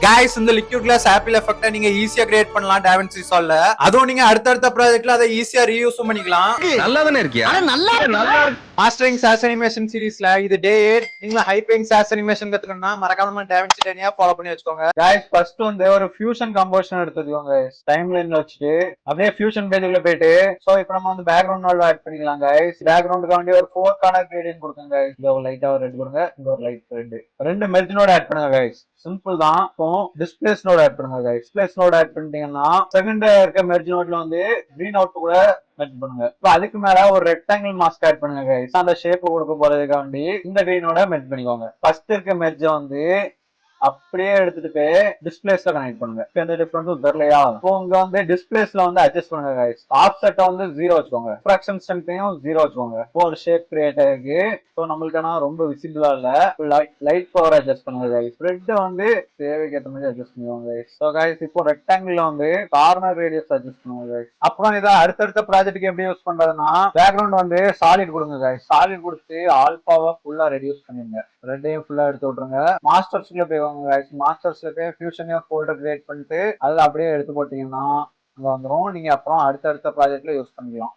Guys இந்த liquid class apple எஃபெக்ட்ட நீங்க ஈஸியா கிரியேட் பண்ணலாம் DaVinci Resolve ல. அதுவும் நீங்க அடுத்த ப்ராஜெக்ட்ல அதை ஈஸியா ரீயூஸ் பண்ணிக்கலாம். நல்லா தானே இருக்கியா? நல்லா மாஸ்டரிங் சாஸ் அனிமேஷன் சீரிஸ்ல இது டே 8 நீங்க ஹைப்பிங் சாஸ் அனிமேஷன் கத்துக்கணும்னா மறக்காம DaVinci 10 ஃபாலோ பண்ணி வச்சுக்கோங்க. गाइस ஃபர்ஸ்ட் வந்து ஒரு ஃபியூஷன் கம்போசிஷன் எடுத்துக்கோங்க. டைம்லைன்ல வச்சுட்டு அப்படியே ஃபியூஷன் பேஜ்ல போயிட்டு சோ இப்போ நம்ம வந்து பேக்ரவுண்ட் நோட் ஆட் பண்ணிக்கலாம் गाइस. பேக்ரவுண்டுக்கு வேண்டிய ஒரு 4 கலர் கிரேடியன்ட் கொடுங்க गाइस. இங்க ஒரு லைட்டா ஒரு ரெட் கொடுங்க, இங்க ஒரு லைட் ரெட். ரெண்டு மெர்ஜ் நோட் ஆட் பண்ணுங்க गाइस. சிம்பிள் தான். இப்போ டிஸ்பிளேஸ் நோட் ஆட் பண்ணுங்க गाइस. டிஸ்பிளேஸ் நோட் ஆட் பண்ணிட்டீங்கன்னா செகண்ட் இருக்க மெர்ஜ் நோட்ல வந்து கிரீன் அவுட் கூட மெர்ஜ் பண்ணுங்க. இப்போ அதுக்கு மேல ஒரு ரெக்டாங்கிள் மாஸ்க் ஆட் பண்ணுங்க गाइस. அந்த ஷேப் கொடுக்க போறதுக்காண்டி இந்த கிரீனோட மெர்ஜ் பண்ணிக்கோங்க. ஃபர்ஸ்ட் இருக்க மெர்ஜ் வந்து அப்படியே எடுத்துட்டு டிஸ்பிளேஸ்ல கனெக்ட் பண்ணுங்க. எந்த டிஃபரன்ஸும் தெரியலையா? இப்போ உங்க வந்து டிஸ்பிளேஸ்ல வந்து அட்ஜஸ்ட் பண்ணுங்க गाइस. ஆஃப்செட் வந்து 0 வச்சுக்கோங்க. ஃபிராக்ஷன் ஸ்ட்ரெங்த்தையும் 0 வச்சுக்கோங்க. இப்போ ஒரு ஷேப் கிரியேட் ஆயிருக்கு. இப்போ நம்மளுக்கான ரொம்ப விசிபிளா இல்ல. லைட் பவர் அட்ஜஸ்ட் பண்ணுங்க गाइस. ஸ்ப்ரெட் வந்து தேவைக்கு ஏற்ற மாதிரி அட்ஜஸ்ட் பண்ணுவாங்க गाइस. சோ गाइस இப்போ ரெக்டாங்கிள் வந்து கார்னர் ரேடியஸ் அட்ஜஸ்ட் பண்ணுங்க गाइस. அப்புறம் இத அடுத்த ப்ராஜெக்ட்டுக்கு எப்படி யூஸ் பண்றதுன்னா பேக்ரவுண்ட் வந்து சாலிட் கொடுங்க गाइस. சாலிட் கொடுத்து ஆல்பாவை ஃபுல்லா ரெடியூஸ் பண்ணிடுங்க. ரெண்டையும் ஃபுல்லா எடுத்து விட்டுருங்க. மாஸ்டர்ஸ்ல போய் மாஸ்டர்ஸ்ல போய் ஃபியூஷன் ஃபோல்டர் கிரியேட் பண்ணிட்டு அதுல அப்படியே எடுத்து போட்டீங்கன்னா அங்க வந்துடும். நீங்க அப்புறம் அடுத்த ப்ராஜெக்ட்ல யூஸ் பண்ணிக்கலாம்.